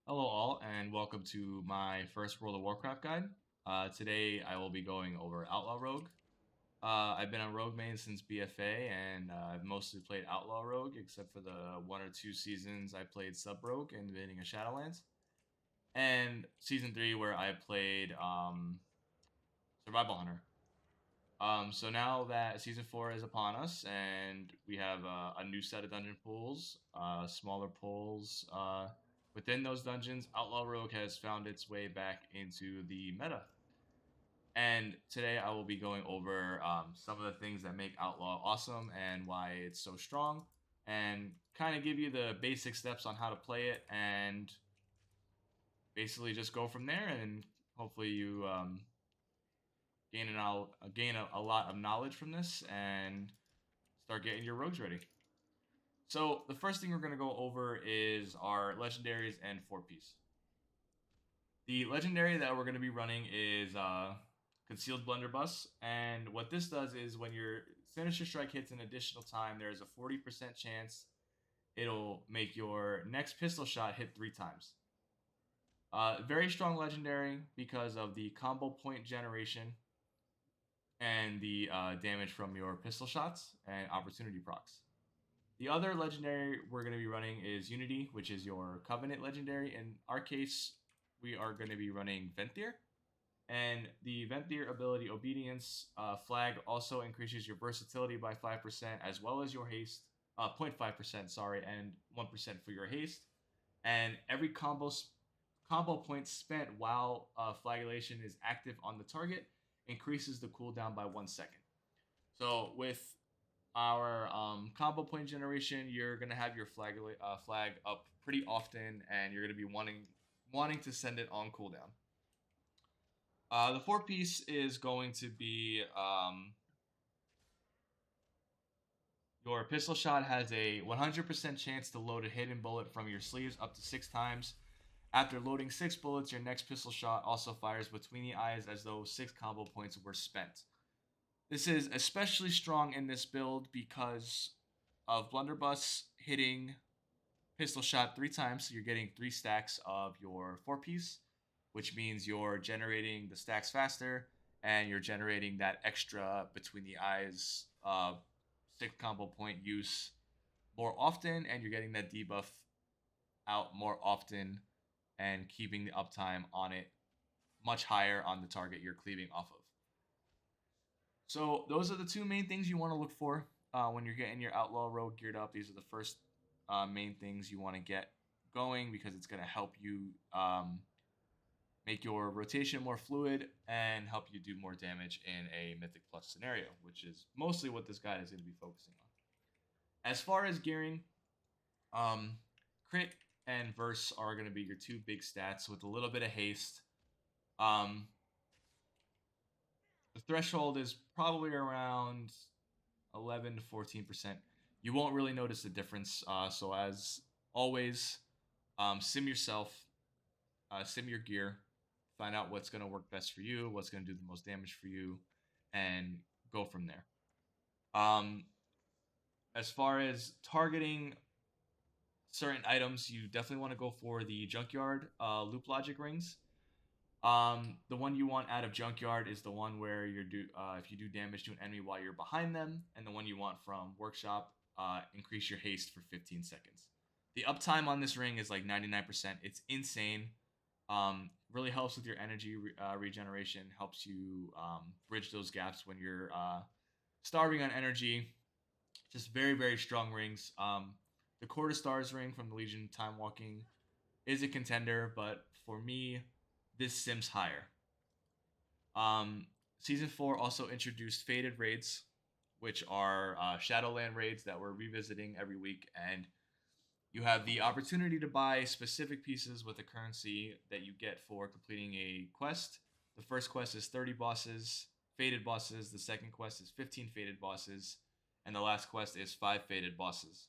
Hello, all, and welcome to my first World of Warcraft guide. Today, I will be going over Outlaw Rogue. I've been on Rogue main since BFA, and I've mostly played Outlaw Rogue, except for the one or two seasons I played Sub Rogue and Invading a Shadowlands, and Season 3, where I played Survival Hunter. So now that Season 4 is upon us, and we have a new set of dungeon pools, smaller pools, within those dungeons, Outlaw Rogue has found its way back into the meta. And today I will be going over some of the things that make Outlaw awesome and why it's so strong, and kind of give you the basic steps on how to play it, and basically just go from there. And hopefully you gain a lot of knowledge from this and start getting your rogues ready. So the first thing we're going to go over is our legendaries and four piece. The legendary that we're going to be running is Concealed Blunderbuss, and what this does is when your Sinister Strike hits an additional time, there's a 40% chance it'll make your next pistol shot hit 3 times. Very strong legendary because of the combo point generation and the damage from your pistol shots and opportunity procs. The other legendary we're going to be running is Unity, which is your Covenant legendary. In our case, we are going to be running Venthyr. And the Venthyr ability Obedience flag also increases your versatility by 5%, as well as your haste, 0.5%, sorry, and 1% for your haste. And every combo point spent while flagellation is active on the target increases the cooldown by 1 second. So with our combo point generation, you're gonna have your flag up pretty often, and you're gonna be wanting to send it on cooldown. The four piece is going to be your pistol shot has a 100% chance to load a hidden bullet from your sleeves up to 6 times. After loading 6 bullets, your next pistol shot also fires between the eyes as though 6 combo points were spent. This is especially strong in this build because of Blunderbuss hitting pistol shot 3 times, so you're getting 3 stacks of your four piece, which means you're generating the stacks faster and you're generating that extra between the eyes 6 combo point use more often, and you're getting that debuff out more often and keeping the uptime on it much higher on the target you're cleaving off of. So those are the two main things you want to look for when you're getting your Outlaw Rogue geared up. These are the first main things you want to get going because it's going to help you make your rotation more fluid and help you do more damage in a Mythic Plus scenario, which is mostly what this guide is going to be focusing on. As far as gearing, crit and verse are going to be your two big stats with a little bit of haste. The threshold is probably around 11 to 14%. You won't really notice the difference. So as always, sim yourself, sim your gear, find out what's going to work best for you, what's going to do the most damage for you, and go from there. As far as targeting certain items, you definitely want to go for the Junkyard Loop Logic rings. The one you want out of Junkyard is the one where if you do damage to an enemy while you're behind them, and the one you want from Workshop, increase your haste for 15 seconds. The uptime on this ring is like 99%. It's insane. Really helps with your energy regeneration. Helps you bridge those gaps when you're starving on energy. Just very, very strong rings. The Quarter Stars ring from the Legion Time Walking is a contender, but for me, this sims higher. Season 4 also introduced Faded Raids, which are Shadowland raids that we're revisiting every week, and you have the opportunity to buy specific pieces with the currency that you get for completing a quest. The first quest is 30 bosses, faded bosses. The second quest is 15 faded bosses, and the last quest is 5 faded bosses.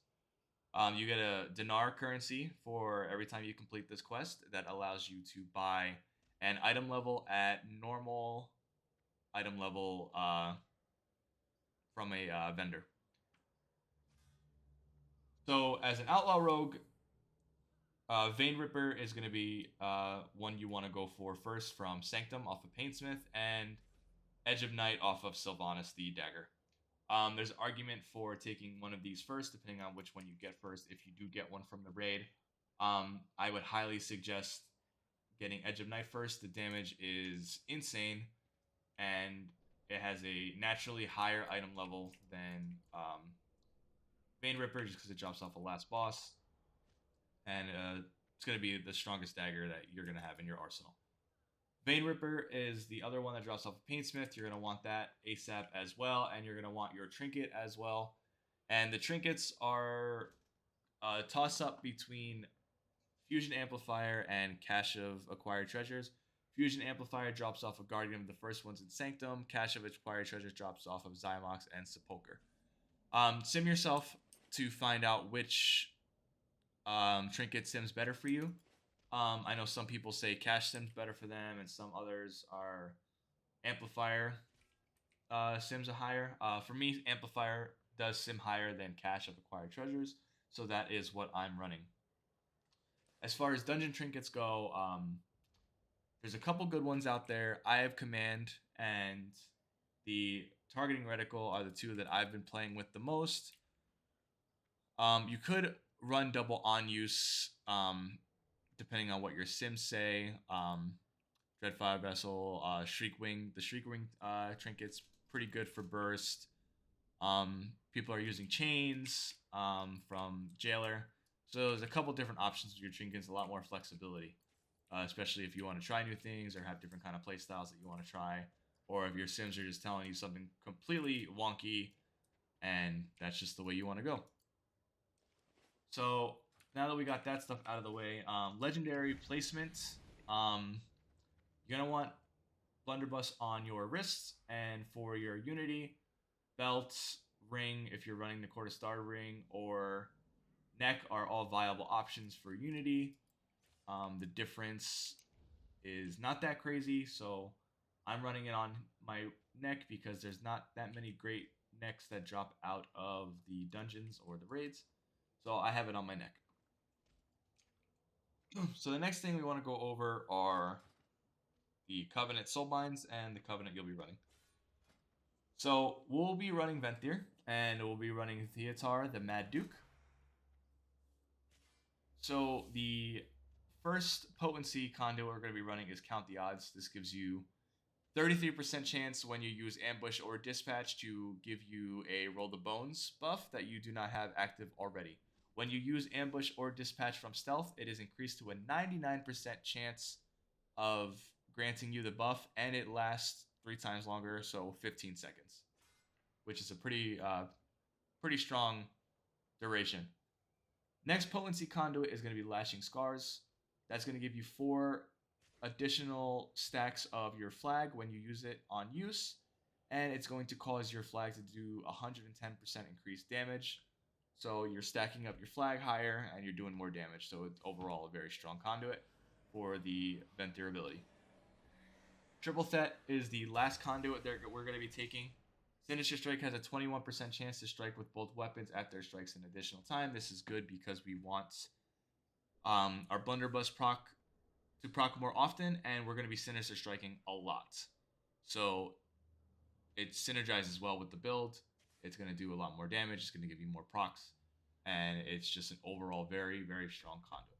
You get a dinar currency for every time you complete this quest that allows you to buy an item level at normal item level from a vendor. So, as an outlaw rogue, Vein Ripper is going to be one you want to go for first from Sanctum off of Painsmith, and Edge of Night off of Sylvanas the Dagger. There's argument for taking one of these first, depending on which one you get first. If you do get one from the raid, I would highly suggest getting Edge of Night first. The damage is insane, and it has a naturally higher item level than Vein Ripper, just because it drops off a last boss, and it's going to be the strongest dagger that you're going to have in your arsenal. Vein Ripper is the other one that drops off of Painsmith. You're going to want that ASAP as well, and you're going to want your trinket as well. And the trinkets are a toss up between Fusion Amplifier and Cache of Acquired Treasures. Fusion Amplifier drops off of Guardian of the first ones in Sanctum. Cache of Acquired Treasures drops off of Zymox and Sepulcher. Sim yourself to find out which trinket sims better for you. I know some people say cache sims better for them, and some others are amplifier sims are higher. For me, amplifier does sim higher than cache of acquired treasures, so that is what I'm running. As far as dungeon trinkets go, there's a couple good ones out there. I have Command and the Targeting Reticle are the two that I've been playing with the most. You could run double on use, depending on what your sims say. Dreadfire Vessel, Shriekwing. The Shriekwing trinket's pretty good for burst. People are using chains from Jailer. So there's a couple different options with your trinkets, a lot more flexibility, especially if you want to try new things or have different kind of play styles that you want to try, or if your sims are just telling you something completely wonky and that's just the way you want to go. So now that we got that stuff out of the way, legendary placement. You're gonna want blunderbuss on your wrists, and for your unity, belt, ring if you're running the quarter star ring, or neck are all viable options for unity. The difference is not that crazy, so I'm running it on my neck because there's not that many great necks that drop out of the dungeons or the raids, so I have it on my neck. So the next thing we want to go over are the Covenant Soulbinds and the Covenant you'll be running. So we'll be running Venthyr, and we'll be running Theotar, the Mad Duke. So the first potency conduit we're going to be running is Count the Odds. This gives you 33% chance when you use Ambush or Dispatch to give you a Roll the Bones buff that you do not have active already. When you use Ambush or Dispatch from Stealth, it is increased to a 99% chance of granting you the buff, and it lasts 3 times longer, so 15 seconds, which is a pretty strong duration. Next potency conduit is going to be Lashing Scars. That's going to give you 4 additional stacks of your flag when you use it on use, and it's going to cause your flag to do 110% increased damage. So you're stacking up your flag higher and you're doing more damage. So it's overall a very strong conduit for the Venthyr ability. Triple Thet is the last conduit that we're going to be taking. Sinister Strike has a 21% chance to strike with both weapons after it strikes an additional time. This is good because we want our Blunderbuss proc to proc more often, and we're going to be Sinister Striking a lot. So it synergizes well with the build. It's going to do a lot more damage. It's going to give you more procs, and it's just an overall very, very strong conduit.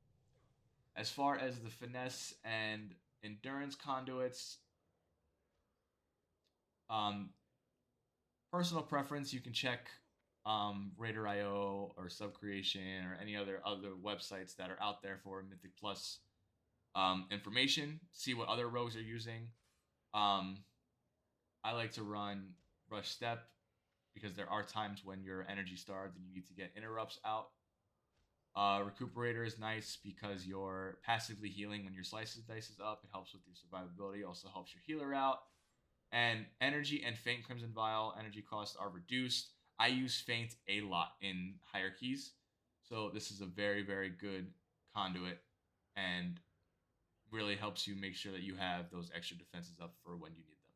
As far as the finesse and endurance conduits, personal preference, you can check Raider.io or Subcreation or any other websites that are out there for Mythic Plus information. See what other rogues are using. I like to run Rush Step because there are times when you're energy starved and you need to get interrupts out. Recuperator is nice because you're passively healing when your slices dice is up. It helps with your survivability. Also helps your healer out. And Energy and Faint Crimson Vial energy costs are reduced. I use Faint a lot in hierarchies, so this is a very, very good conduit and really helps you make sure that you have those extra defenses up for when you need them.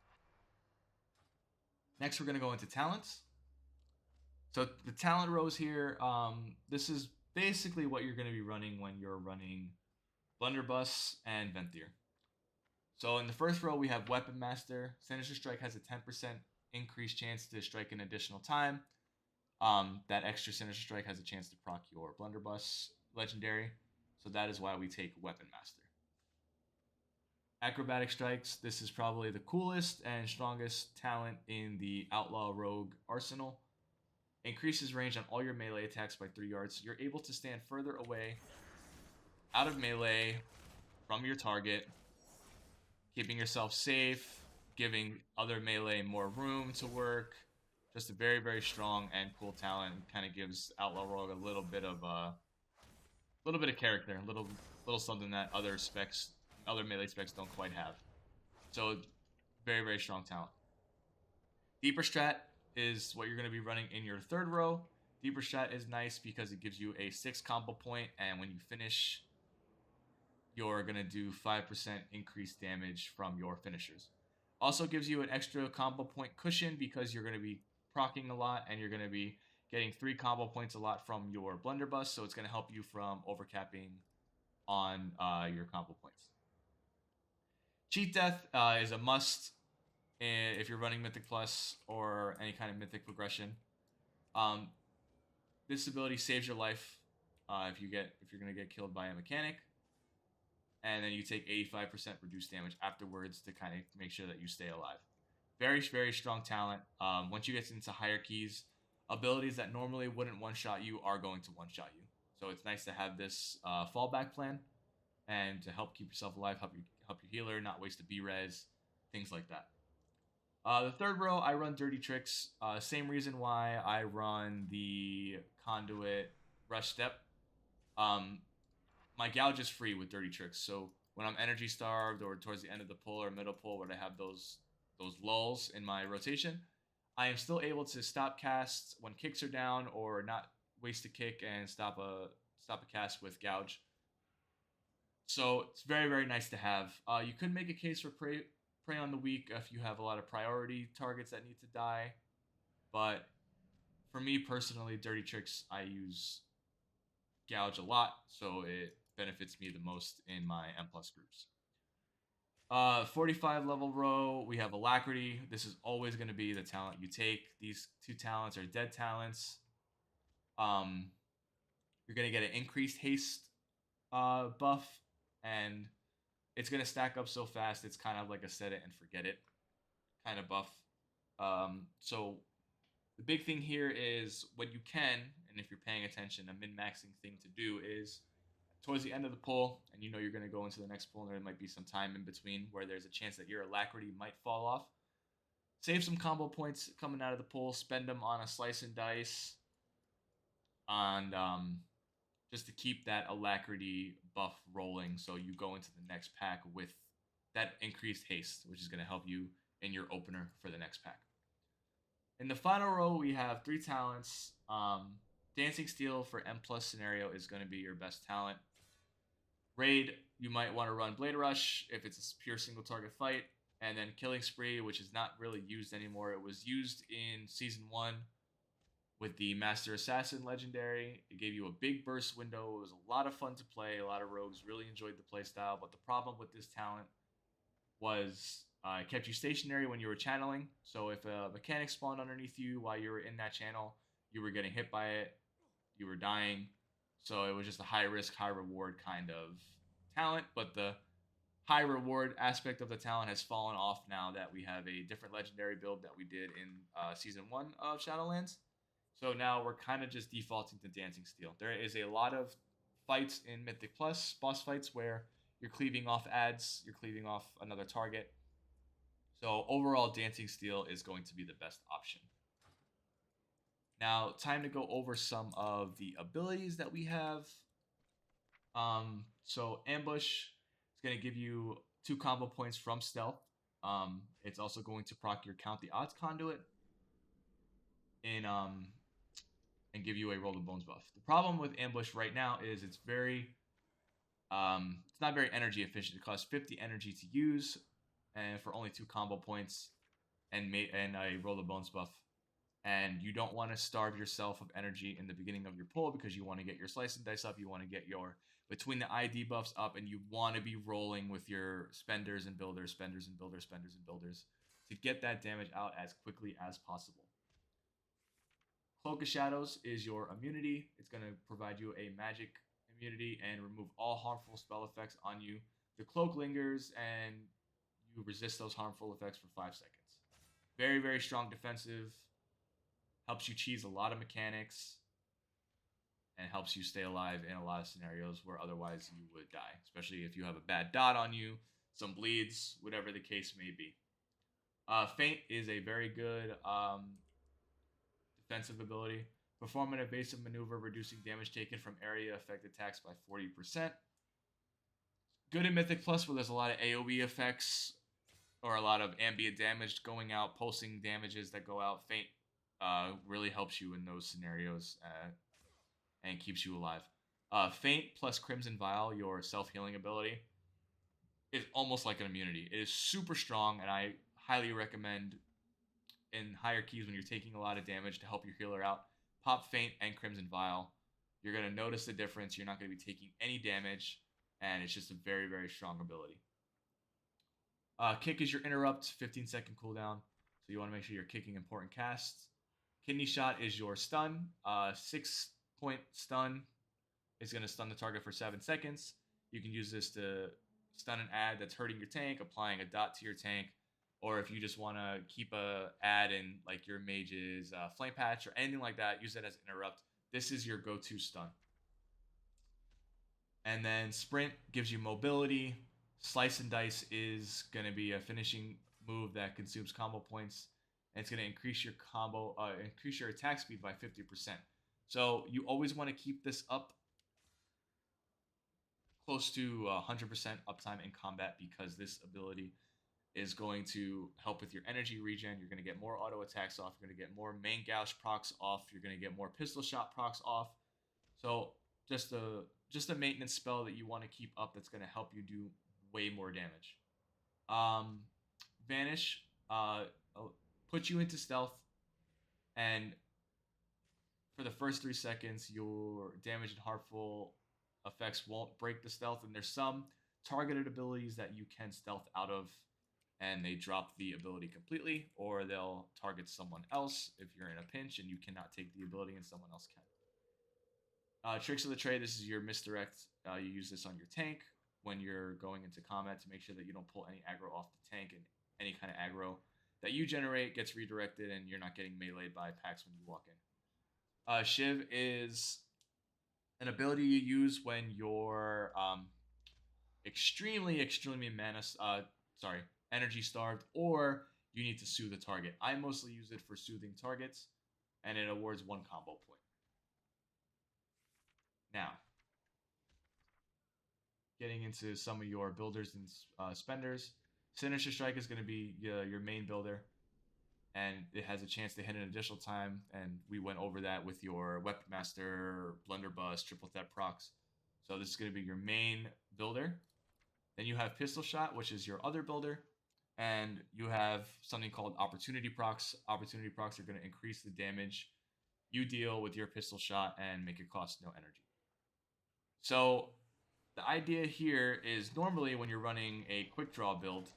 Next, we're going to go into talents. So the talent rows here, this is basically what you're going to be running when you're running Blunderbuss and Venthyr. So in the first row, we have Weapon Master. Sinister Strike has a 10% increased chance to strike an additional time. That extra Sinister Strike has a chance to proc your Blunderbuss legendary. So that is why we take Weapon Master. Acrobatic Strikes. This is probably the coolest and strongest talent in the Outlaw Rogue arsenal. Increases range on all your melee attacks by 3 yards. You're able to stand further away out of melee from your target, keeping yourself safe, giving other melee more room to work. Just a very, very strong and cool talent. Kind of gives Outlaw Rogue a little bit of character, a little something that other melee specs don't quite have. So very, very strong talent. Deeper Strat is what you're going to be running in your third row. Deeper Strat is nice because it gives you a 6 combo point, and when you finish, you're going to do 5% increased damage from your finishers. Also gives you an extra combo point cushion because you're going to be proccing a lot, and you're going to be getting 3 combo points a lot from your Blunderbuss, so it's going to help you from overcapping on your combo points. Cheat Death is a must if you're running Mythic Plus or any kind of Mythic progression. This ability saves your life if you're going to get killed by a mechanic, and then you take 85% reduced damage afterwards to kind of make sure that you stay alive. Very, very strong talent. Once you get into higher keys, abilities that normally wouldn't one-shot you are going to one-shot you. So it's nice to have this fallback plan and to help keep yourself alive, help your healer not waste a B-res, things like that. The third row, I run Dirty Tricks. Same reason why I run the Conduit Rush Step. My gouge is free with Dirty Tricks, so when I'm energy starved or towards the end of the pull or middle pull where I have those lulls in my rotation, I am still able to stop casts when kicks are down or not waste a kick and stop a cast with gouge. So it's very, very nice to have. You could make a case for Prey on the Weak if you have a lot of priority targets that need to die, but for me personally, Dirty Tricks, I use gouge a lot, so it benefits me the most in my M plus groups. 45 level row, we have Alacrity. This is always going to be the talent you take. These 2 talents are dead talents. You're going to get an increased haste buff, and it's going to stack up so fast. It's kind of like a set it and forget it kind of buff. So the big thing here is when you can, and if you're paying attention, a min-maxing thing to do is towards the end of the pull, and you know you're going to go into the next pull, and there might be some time in between where there's a chance that your Alacrity might fall off. Save some combo points coming out of the pull, spend them on a slice and dice, and just to keep that Alacrity buff rolling so you go into the next pack with that increased haste, which is going to help you in your opener for the next pack. In the final row, we have 3 talents. Dancing Steel for M plus scenario is going to be your best talent. Raid, you might want to run Blade Rush if it's a pure single target fight. And then Killing Spree, which is not really used anymore. It was used in Season 1 with the Master Assassin Legendary. It gave you a big burst window. It was a lot of fun to play. A lot of rogues really enjoyed the playstyle. But the problem with this talent was it kept you stationary when you were channeling. So if a mechanic spawned underneath you while you were in that channel, you were getting hit by it. You were dying. So it was just a high risk, high reward kind of talent. But the high reward aspect of the talent has fallen off now that we have a different legendary build that we did in Season 1 of Shadowlands. So now we're kind of just defaulting to Dancing Steel. There is a lot of fights in Mythic Plus, boss fights, where you're cleaving off ads, you're cleaving off another target. So overall, Dancing Steel is going to be the best option. Now, time to go over some of the abilities that we have. So Ambush is going to give you 2 combo points from Stealth. It's also going to proc your Count the Odds Conduit and give you a Roll the Bones buff. The problem with Ambush right now is it's not very energy efficient. It costs 50 energy to use, and for only 2 combo points, and a Roll the Bones buff. And you don't want to starve yourself of energy in the beginning of your pull because you want to get your slice and dice up. You want to get your between the ID buffs up, and you want to be rolling with your spenders and builders, spenders and builders, spenders and builders to get that damage out as quickly as possible. Cloak of Shadows is your immunity. It's going to provide you a magic immunity and remove all harmful spell effects on you. The cloak lingers and you resist those harmful effects for 5 seconds. Very, very strong defensive. Helps you cheese a lot of mechanics and helps you stay alive in a lot of scenarios where otherwise you would die, especially if you have a bad dot on you, some bleeds, whatever the case may be. Feint is a very good defensive ability. Perform an evasive maneuver, reducing damage taken from area effect attacks by 40%. Good in Mythic Plus, where there's a lot of AoE effects or a lot of ambient damage going out, pulsing damages that go out. Feint really helps you in those scenarios and keeps you alive. Feint plus Crimson Vial, your self-healing ability, is almost like an immunity. It is super strong, and I highly recommend in higher keys when you're taking a lot of damage to help your healer out. Pop Feint and Crimson Vial. You're going to notice the difference. You're not going to be taking any damage, and it's just a very, very strong ability. Kick is your interrupt, 15-second cooldown. So you want to make sure you're kicking important casts. Kidney Shot is your stun, 6-point stun. It's going to stun the target for 7 seconds. You can use this to stun an ad that's hurting your tank, applying a dot to your tank, or if you just want to keep a ad in like your mage's flame patch or anything like that, use it as interrupt. This is your go-to stun. And then Sprint gives you mobility. Slice and Dice is going to be a finishing move that consumes combo points. And it's going to increase your attack speed by 50%. So you always want to keep this up close to 100% uptime in combat because this ability is going to help with your energy regen. You're going to get more auto attacks off. You're going to get more main gouge procs off. You're going to get more pistol shot procs off. So just a maintenance spell that you want to keep up that's going to help you do way more damage. Vanish puts you into stealth, and for the first 3 seconds, your damage and harmful effects won't break the stealth, and there's some targeted abilities that you can stealth out of, and they drop the ability completely, or they'll target someone else if you're in a pinch and you cannot take the ability and someone else can. Tricks of the Trade, this is your misdirect. You use this on your tank when you're going into combat to make sure that you don't pull any aggro off the tank, and any kind of aggro that you generate gets redirected and you're not getting meleeed by packs when you walk in. Shiv is an ability you use when you're extremely energy starved, or you need to soothe a target. I mostly use it for soothing targets, and it awards 1 combo point. Now, getting into some of your builders and spenders, Sinister Strike is going to be your main builder, and it has a chance to hit an additional time, and we went over that with your Weapon Master, Blunderbuss, Triple Threat procs. So this is going to be your main builder. Then you have Pistol Shot, which is your other builder, and you have something called Opportunity procs. Opportunity procs are going to increase the damage you deal with your Pistol Shot and make it cost no energy. So the idea here is normally when you're running a quick draw build,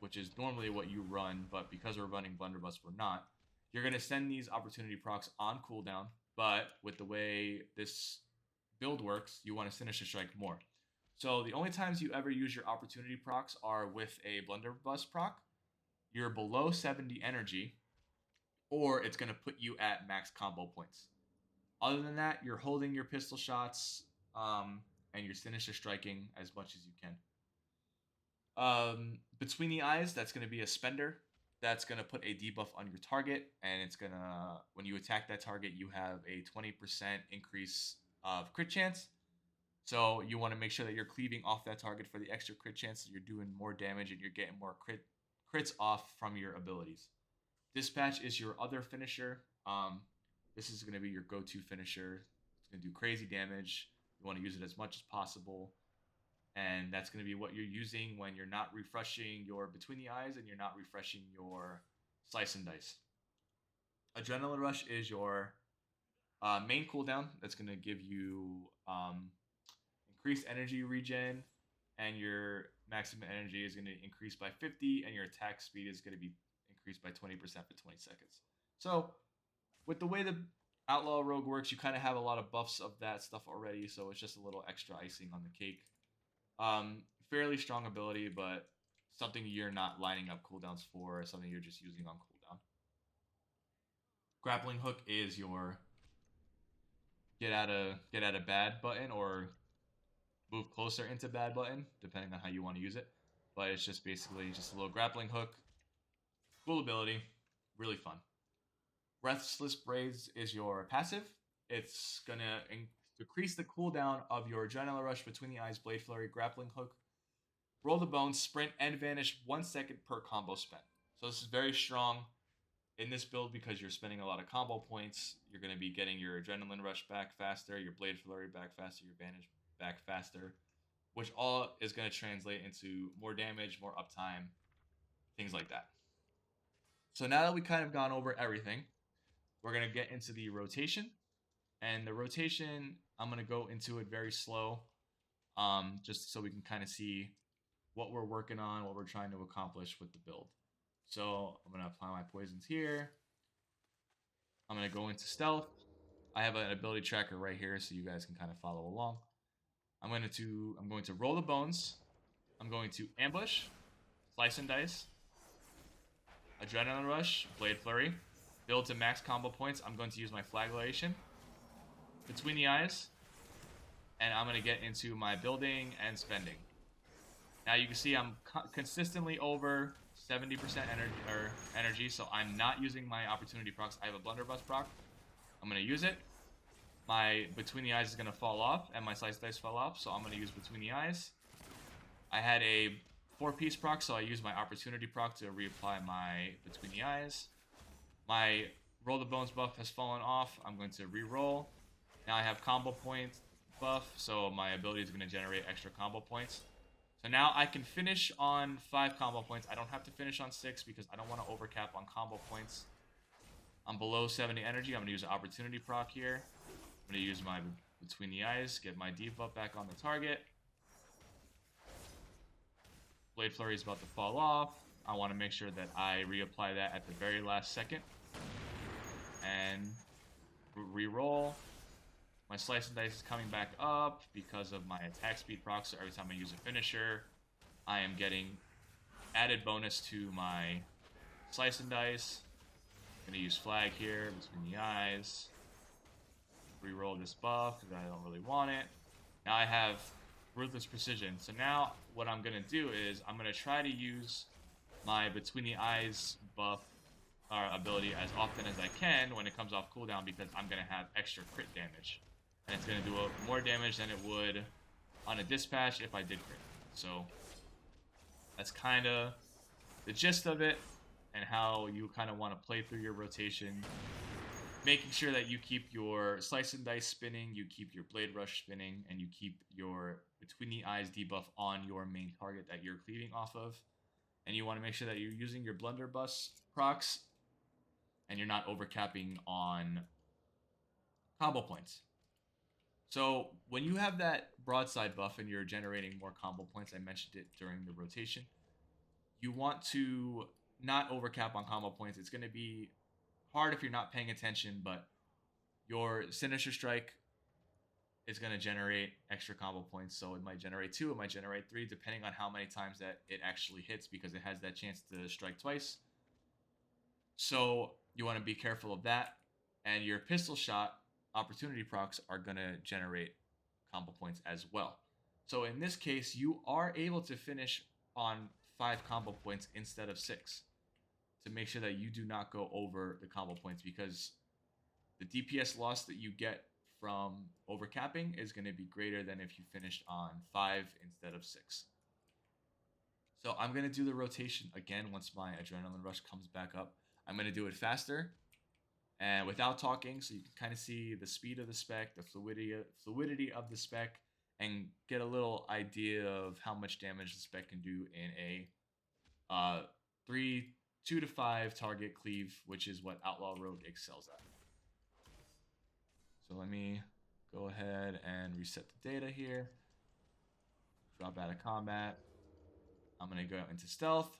which is normally what you run, but because we're running Blunderbuss, we're not. You're going to send these opportunity procs on cooldown, but with the way this build works, you want to Sinister Strike more. So the only times you ever use your opportunity procs are with a Blunderbuss proc. You're below 70 energy, or it's going to put you at max combo points. Other than that, you're holding your pistol shots, and you're Sinister Striking as much as you can. Between the Eyes, that's going to be a spender. That's going to put a debuff on your target, and it's going to, when you attack that target, you have a 20% increase of crit chance. So you want to make sure that you're cleaving off that target for the extra crit chance, so you're doing more damage and you're getting more crits off from your abilities. Dispatch is your other finisher. This is going to be your go-to finisher. It's going to do crazy damage. You want to use it as much as possible. And that's going to be what you're using when you're not refreshing your Between the Eyes and you're not refreshing your Slice and Dice. Adrenaline Rush is your main cooldown. That's going to give you increased energy regen, and your maximum energy is going to increase by 50, and your attack speed is going to be increased by 20% for 20 seconds. So, with the way the Outlaw Rogue works, you kind of have a lot of buffs of that stuff already, so it's just a little extra icing on the cake. Fairly strong ability, but something you're not lining up cooldowns for, something you're just using on cooldown. Grappling Hook is your get out of bad button, or move closer into bad button, depending on how you want to use it. But it's just basically just a little grappling hook. Cool ability, really fun. Restless Braids is your passive. It's gonna decrease the cooldown of your Adrenaline Rush, Between the Eyes, Blade Flurry, Grappling Hook, Roll the Bones, Sprint, and Vanish 1 second per combo spent. So this is very strong in this build because you're spending a lot of combo points. You're going to be getting your Adrenaline Rush back faster, your Blade Flurry back faster, your Vanish back faster, which all is going to translate into more damage, more uptime, things like that. So now that we kind of gone over everything, we're going to get into the rotation. And the rotation, I'm going to go into it very slow, just so we can kind of see what we're working on, what we're trying to accomplish with the build. So I'm going to apply my poisons here. I'm going to go into stealth. I have an ability tracker right here so you guys can kind of follow along. I'm going to roll the bones. I'm going to ambush, slice and dice, adrenaline rush, blade flurry, build to max combo points. I'm going to use my flagellation, between the eyes, and I'm going to get into my building and spending. Now you can see I'm consistently over 70% energy, so I'm not using my opportunity procs. I have a blunderbuss proc. I'm going to use it. My Between the Eyes is going to fall off, and my Slice Dice fell off, so I'm going to use Between the Eyes. I had a 4-piece proc, so I used my opportunity proc to reapply my Between the Eyes. My Roll the Bones buff has fallen off. I'm going to re-roll. Now I have combo points buff, so my ability is going to generate extra combo points. So now I can finish on 5 combo points. I don't have to finish on 6 because I don't want to overcap on combo points. I'm below 70 energy. I'm going to use an opportunity proc here. I'm going to use my Between the Eyes, get my debuff back on the target. Blade Flurry is about to fall off. I want to make sure that I reapply that at the very last second. And re-roll. My Slice and Dice is coming back up because of my attack speed proc, so every time I use a finisher, I am getting added bonus to my Slice and Dice. I'm going to use Flag here, Between the Eyes. Reroll this buff because I don't really want it. Now I have Ruthless Precision. So now what I'm going to do is I'm going to try to use my Between the Eyes buff or ability as often as I can when it comes off cooldown because I'm going to have extra crit damage. And it's going to do more damage than it would on a dispatch if I did crit. So that's kind of the gist of it and how you kind of want to play through your rotation. Making sure that you keep your Slice and Dice spinning, you keep your Blade Rush spinning, and you keep your Between the Eyes debuff on your main target that you're cleaving off of. And you want to make sure that you're using your Blunderbuss procs and you're not overcapping on combo points. So when you have that broadside buff and you're generating more combo points, I mentioned it during the rotation, you want to not overcap on combo points. It's going to be hard if you're not paying attention, but your Sinister Strike is going to generate extra combo points. So it might generate 2, it might generate 3, depending on how many times that it actually hits, because it has that chance to strike twice. So you want to be careful of that. And your Pistol Shot opportunity procs are going to generate combo points as well. So in this case, you are able to finish on 5 combo points instead of 6 to make sure that you do not go over the combo points, because the DPS loss that you get from overcapping is going to be greater than if you finished on 5 instead of 6. So I'm going to do the rotation again once my Adrenaline Rush comes back up. I'm going to do it faster and without talking, so you can kind of see the speed of the spec, the fluidity of the spec, and get a little idea of how much damage the spec can do in a 3 2 to 5 target cleave, which is what Outlaw Rogue excels at. So let me go ahead and reset the data here. Drop out of combat. I'm going to go into stealth,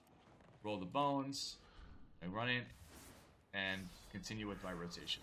roll the bones, and run it, and continue with my rotation.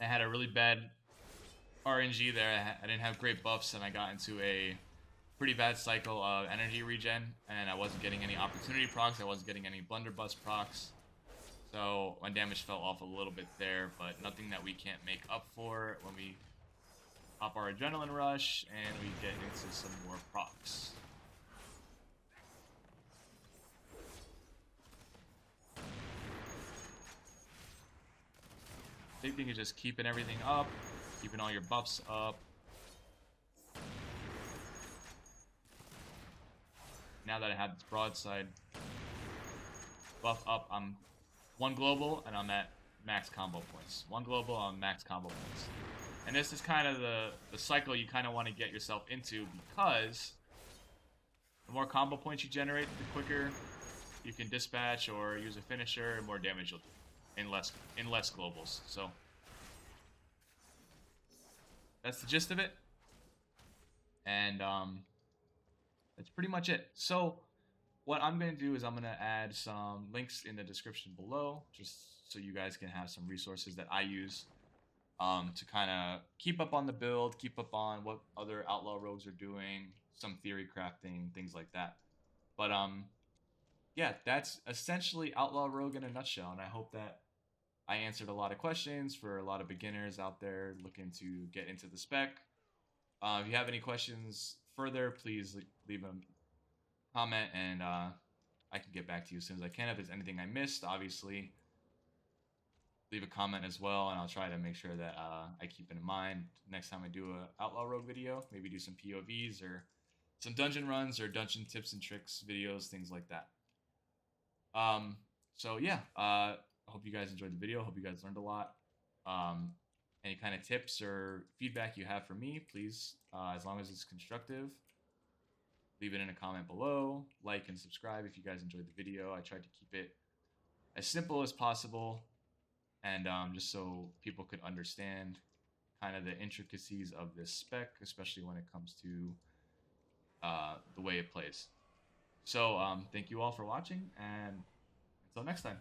I had a really bad RNG there. I didn't have great buffs, and I got into a pretty bad cycle of energy regen, and I wasn't getting any opportunity procs. I wasn't getting any blunderbuss procs. So my damage fell off a little bit there, but nothing that we can't make up for when we pop our adrenaline rush and we get into some more procs. Big thing is just keeping everything up, keeping all your buffs up. Now that I have this broadside buff up, I'm 1 global and I'm at max combo points. 1 global, I'm max combo points. And this is kind of the cycle you kind of want to get yourself into, because the more combo points you generate, the quicker you can dispatch or use a finisher, and more damage you'll do in less globals. So that's the gist of it, and that's pretty much it. So what I'm going to do is I'm going to add some links in the description below, just so you guys can have some resources that I use to kind of keep up on the build, keep up on what other Outlaw Rogues are doing, some theory crafting, things like that. But yeah, that's essentially Outlaw Rogue in a nutshell, and I hope that I answered a lot of questions for a lot of beginners out there looking to get into the spec. If you have any questions further, please leave a comment, and I can get back to you as soon as I can. If there's anything I missed, obviously, leave a comment as well, and I'll try to make sure that I keep it in mind next time I do a Outlaw Rogue video. Maybe do some POVs or some dungeon runs or dungeon tips and tricks videos, things like that. So yeah, I hope you guys enjoyed the video. Hope you guys learned a lot. Any kind of tips or feedback you have for me, please, as long as it's constructive, leave it in a comment below. Like and subscribe if you guys enjoyed the video. I tried to keep it as simple as possible, and just so people could understand kind of the intricacies of this spec, especially when it comes to the way it plays. So thank you all for watching, and until next time.